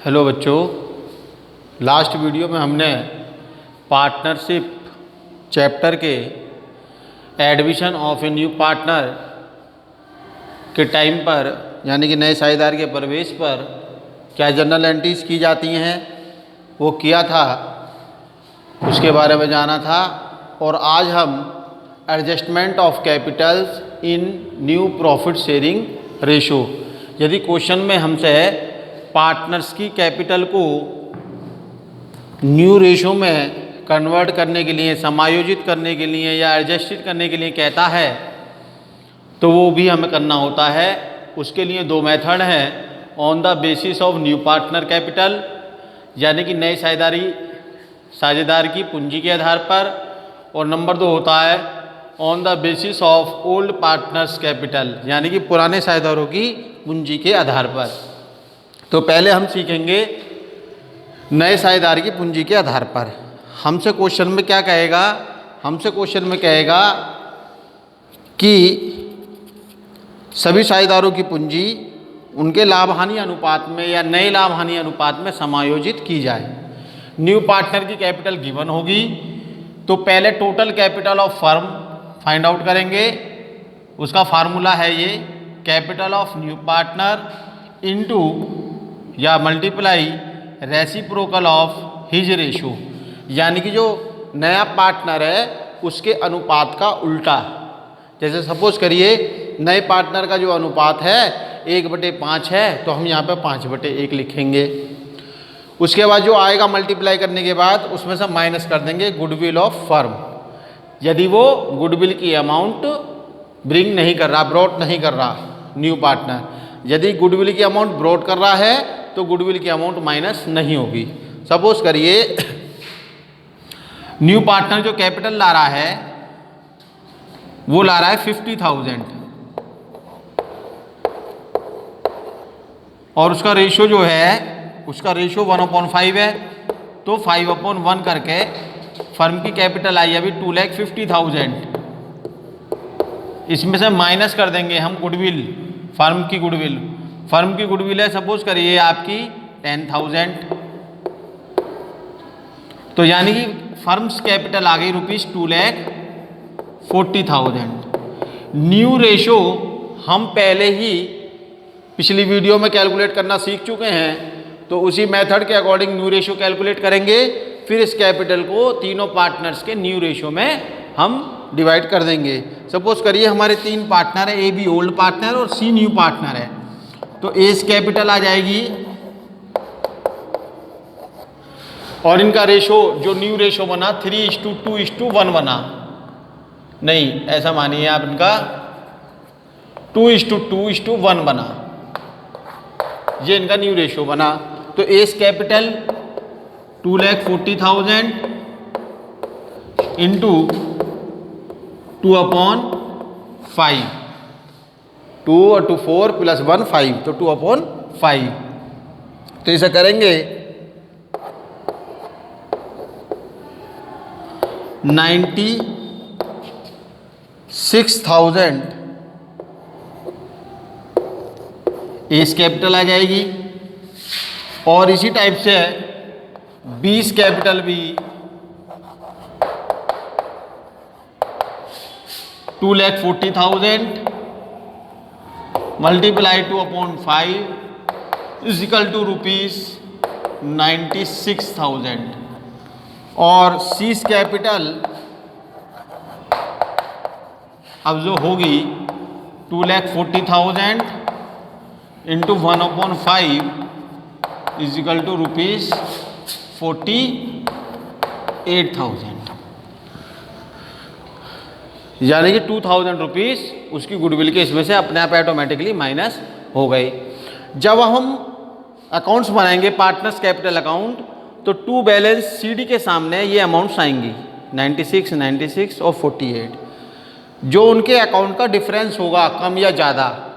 Hello बच्चों, last video में हमने पार्टनरशिप चैप्टर के admission of a new partner के टाइम पर यानी कि नए साझेदार के प्रवेश पर क्या जनरल एंट्रीज की जाती हैं वो किया था, उसके बारे में जाना था। और आज हम adjustment of Capitals in new profit sharing ratio, यदि क्वेश्चन में हमसे पार्टनर्स की कैपिटल को न्यू रेशो में कन्वर्ट करने के लिए, समायोजित करने के लिए या एडजस्टेड करने के लिए कहता है तो वो भी हमें करना होता है। उसके लिए दो मेथड हैं, on the basis of new partner capital यानी कि नए साझेदार की पूंजी के आधार पर, और नंबर 2 होता है on the basis of old partners capital यानी कि पुराने साझेदारों की पूंजी के आधार पर। तो पहले हम सीखेंगे नए साझेदार की पूंजी के आधार पर। हमसे क्वेश्चन में क्या कहेगा, हमसे क्वेश्चन में कहेगा कि सभी साझेदारों की पूंजी उनके लाभ हानि अनुपात में या नए लाभ हानि अनुपात में समायोजित की जाए। न्यू पार्टनर की कैपिटल गिवन होगी तो पहले total capital of firm find out करेंगे। उसका फार्मूला है ये, capital of new partner into या multiply reciprocal of his ratio, यानी कि जो नया पार्टनर है उसके अनुपात का उल्टा। जैसे सपोज करिए नए पार्टनर का जो अनुपात है 1/5 है तो हम यहाँ पे 5/1 लिखेंगे। उसके बाद जो आएगा मल्टीप्लाई करने के बाद उसमें से माइनस कर देंगे गुडविल ऑफ फर्म, यदि वो गुडविल की अमाउंट ब्रिंग नहीं कर रहा, ब्रॉट नहीं कर रहा न्यू पार्टनर। यदि गुडविल की अमाउंट ब्रॉट कर रहा है तो गुडविल की अमाउंट माइनस नहीं होगी। सपोज करिए न्यू पार्टनर जो कैपिटल ला रहा है वो ला रहा है 50,000 और उसका रेशो जो है उसका रेशो 1/5 है, तो 5/1 करके फर्म की कैपिटल आई अभी 2,50,000। इसमें से माइनस कर देंगे हम गुडविल, फर्म की गुडविल है सपोज करिए आपकी 10,000, तो यानी कि फर्म्स कैपिटल आ गई ₹2,40,000। न्यू रेशो हम पहले ही पिछली वीडियो में कैलकुलेट करना सीख चुके हैं, तो उसी मेथड के अकॉर्डिंग न्यू रेशो कैलकुलेट करेंगे। फिर इस कैपिटल को तीनों पार्टनर्स के न्यू रेशो में हम डिवाइड कर देंगे। सपोज करिए हमारे 3 पार्टनर है, ए बी ओल्ड पार्टनर और सी न्यू पार्टनर है, तो एस कैपिटल आ जाएगी और इनका रेशो जो न्यू रेशो बना 3:2:1 बना, नहीं ऐसा मानिए आप, इनका 2:2:1 बना, ये इनका न्यू रेशो बना। तो एस कैपिटल 2,40,000 इंटू 2/5, 2 और 2 4 + 1 5, तो 2/5। तो इसे करेंगे 96,000 एस कैपिटल आ जाएगी। और इसी टाइप से 20 कैपिटल भी 2,40,000 मल्टीप्लाई 2/5 = ₹96,000। और सीस कैपिटल अब जो होगी 2,40,000 इंटू 1/5 = ₹48,000, यानी कि 2,000 रुपीज़ उसकी गुडविल के इसमें से अपने आप ऑटोमेटिकली माइनस हो गए। जब हम अकाउंट्स बनाएंगे पार्टनर्स कैपिटल अकाउंट, तो टू बैलेंस सीडी के सामने ये अमाउंट्स आएंगी 96, 96 और 48, जो उनके अकाउंट का डिफरेंस होगा कम या ज़्यादा।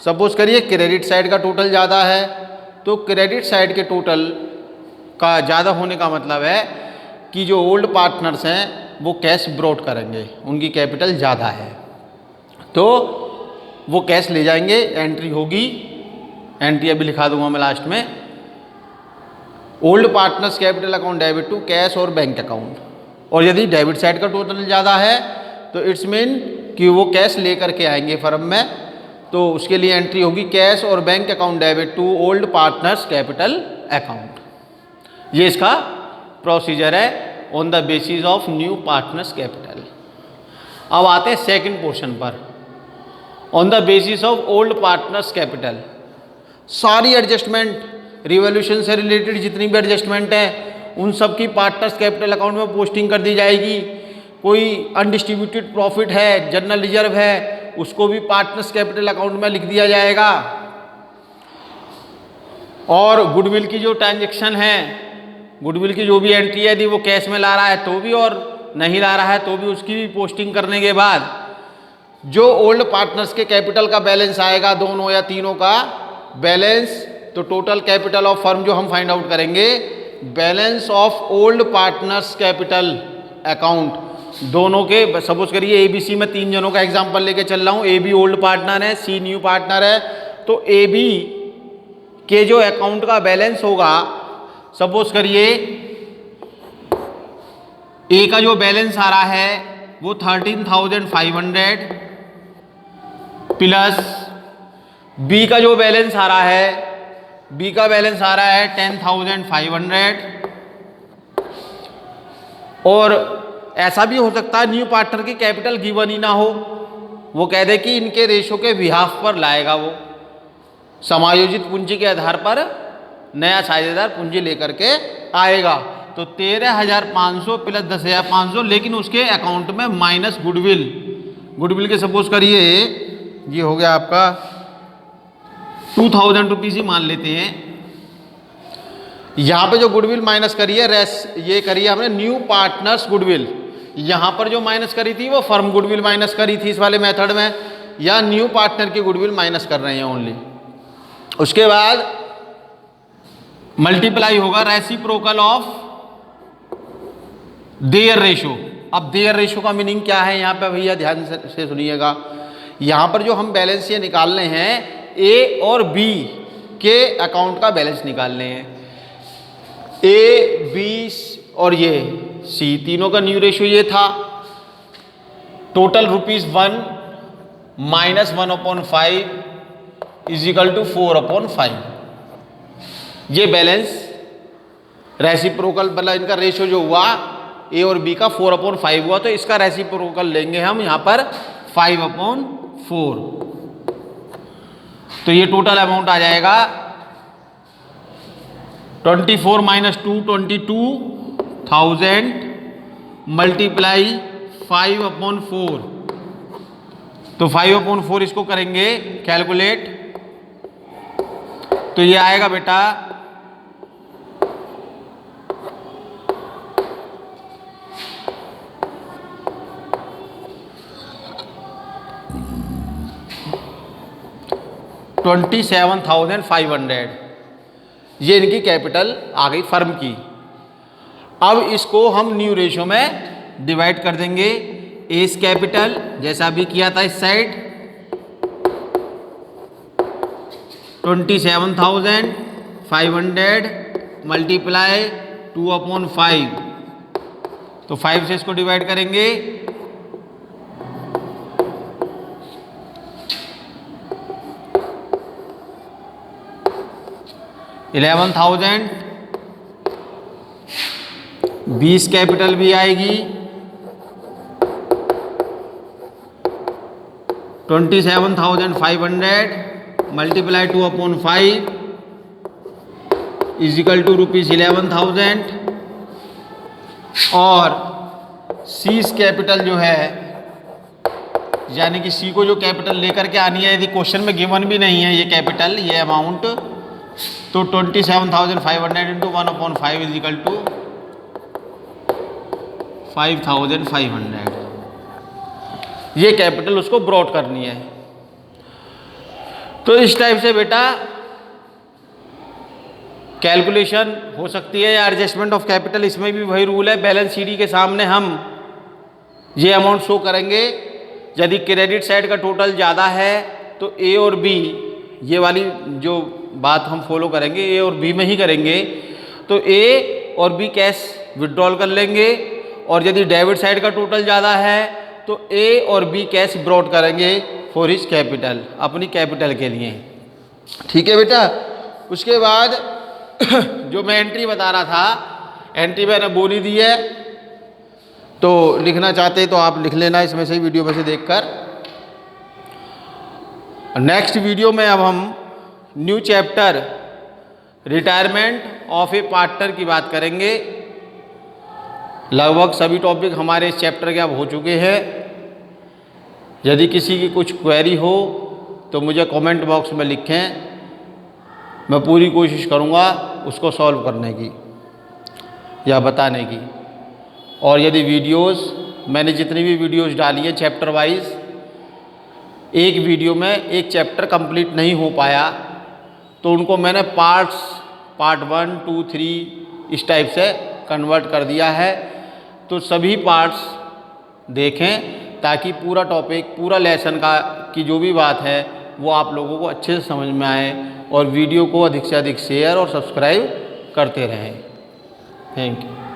सपोज करिए क्रेडिट साइड का टोटल ज़्यादा है, तो क्रेडिट साइड के टोटल का ज़्यादा होने का मतलब है कि जो ओल्ड पार्टनर्स हैं वो कैश ब्रॉट करेंगे, उनकी कैपिटल ज़्यादा है, तो वो कैश ले जाएंगे। एंट्री होगी, एंट्री अभी लिखा दूंगा मैं लास्ट में, old partners capital account debit to cash और बैंक अकाउंट। और यदि डेबिट साइड का टोटल ज़्यादा है तो इट्स मीन कि वो कैश लेकर के आएंगे फर्म में, तो उसके लिए एंट्री होगी कैश और bank account debit to old partners capital account. ये इसका प्रोसीजर है on the basis of new partners capital. अब आते हैं सेकंड पोर्शन पर, on the basis of old partners capital. सारी एडजस्टमेंट रिवॉल्यूशन से रिलेटेड जितनी भी एडजस्टमेंट है उन सब की पार्टनर्स कैपिटल अकाउंट में पोस्टिंग कर दी जाएगी। कोई अनडिस्ट्रीब्यूटेड प्रॉफिट है, जनरल रिजर्व है, उसको भी पार्टनर्स कैपिटल अकाउंट में लिख दिया जाएगा। और गुडविल की जो ट्रांजैक्शन है, गुडविल की जो भी एंट्री है यदि वो कैश में ला रहा है तो भी और नहीं ला रहा है तो भी उसकी भी पोस्टिंग करने के बाद जो ओल्ड पार्टनर्स के कैपिटल का बैलेंस आएगा, दोनों या तीनों का बैलेंस, तो टोटल कैपिटल ऑफ फर्म जो हम फाइंड आउट करेंगे, balance of old partners capital account दोनों के। सपोज करिए एबीसी में 3 जनों का एग्जांपल लेके चल रहा हूँ, ए बी ओल्ड पार्टनर है, सी न्यू पार्टनर है, तो ए बी के जो अकाउंट का बैलेंस होगा, सपोज करिए ए का जो बैलेंस आ रहा है वो 13,500 प्लस बी का जो बैलेंस आ रहा है, बी का बैलेंस आ रहा है 10,500। और ऐसा भी हो सकता है न्यू पार्टनर की कैपिटल गिवन ही ना हो, वो कह दे कि इनके रेशो के बिहाफ पर लाएगा, वो समायोजित पूंजी के आधार पर नया साझेदार पूंजी लेकर के आएगा। तो 13,500 प्लस 10,500, लेकिन उसके अकाउंट में माइनस गुडविल। गुडविल के सपोज करिए ये हो गया आपका 2,000 रुपीज़ ही मान लेते हैं। यहाँ पे जो गुडविल माइनस करी है, ये करी है हमने न्यू पार्टनर्स गुडविल। यहाँ पर जो माइनस करी थी वो फर्म गुडविल माइनस करी थी इस वाले मेथड में, या न्यू पार्टनर की गुडविल माइनस कर रहे हैं ओनली। उसके बाद मल्टीप्लाई होगा रेसिप्रोकल ऑफ देयर रेशो। अब देयर रेशो का मीनिंग क्या है यहाँ पे भैया ध्यान से सुनिएगा। यहाँ पर जो हम बैलेंस ये निकाल रहे हैं, ए और बी के अकाउंट का बैलेंस निकालने हैं। ए, बी और ये सी तीनों का न्यू रेशियो ये था। Total ₹1 minus 1/5 is equal to 4/5। ये बैलेंस रेसिप्रोकल मतलब इनका रेशियो जो हुआ ए और बी का 4/5 हुआ, तो इसका रेसिप्रोकल लेंगे हम यहाँ पर 5/4। तो ये टोटल अमाउंट आ जाएगा 24 माइनस 2 22,000 मल्टीप्लाई 5/4। तो 5/4 इसको करेंगे कैलकुलेट, तो ये आएगा बेटा 27,500। ये इनकी कैपिटल आ गई फर्म की। अब इसको हम न्यू रेशियो में डिवाइड कर देंगे। एस कैपिटल जैसा भी किया था इस साइड 27,500 मल्टीप्लाई 2/5, तो 5 से इसको डिवाइड करेंगे। $11,000 20 कैपिटल भी आएगी 27,500 मल्टीप्लाई 2/5 इज इक्वल टू ₹11,000। और सीज कैपिटल जो है, यानी कि सी को जो कैपिटल लेकर के आनी है, यदि क्वेश्चन में गिवन भी नहीं है ये कैपिटल, ये अमाउंट, तो 27,500 इंटू 1/5 इज इक्वल टू 5,500। ये कैपिटल उसको ब्रॉड करनी है। तो इस टाइप से बेटा कैलकुलेशन हो सकती है, या एडजस्टमेंट ऑफ कैपिटल, इसमें भी वही रूल है। बैलेंस शीट के सामने हम ये अमाउंट शो करेंगे। यदि क्रेडिट साइड का टोटल ज़्यादा है तो ए और बी, ये वाली जो बात हम फॉलो करेंगे ए और बी में ही करेंगे। तो ए और बी कैश विड्रॉल कर लेंगे, और यदि डेबिट साइड का टोटल ज़्यादा है तो ए और बी कैश ब्रॉड करेंगे फॉर हिज कैपिटल, अपनी कैपिटल के लिए। ठीक है बेटा। उसके बाद जो मैं एंट्री बता रहा था, एंट्री मैंने बोली दी है, तो लिखना चाहते तो आप लिख लेना इसमें से, वीडियो में से देखकर। नेक्स्ट वीडियो में अब हम new chapter retirement of A partner की बात करेंगे। लगभग सभी टॉपिक हमारे इस चैप्टर के अब हो चुके हैं। यदि किसी की कुछ क्वेरी हो तो मुझे कमेंट बॉक्स में लिखें, मैं पूरी कोशिश करूँगा उसको सॉल्व करने की या बताने की। और यदि वीडियोस, मैंने जितनी भी वीडियोस डाली है चैप्टर वाइज, एक वीडियो में एक चैप्टर कंप्लीट नहीं हो पाया तो उनको मैंने पार्ट 1, 2, 3 इस टाइप से कन्वर्ट कर दिया है। तो सभी पार्ट्स देखें ताकि पूरा टॉपिक, पूरा लेसन का की जो भी बात है वो आप लोगों को अच्छे से समझ में आए, और वीडियो को अधिक से अधिक शेयर और सब्सक्राइब करते रहें। Thank you.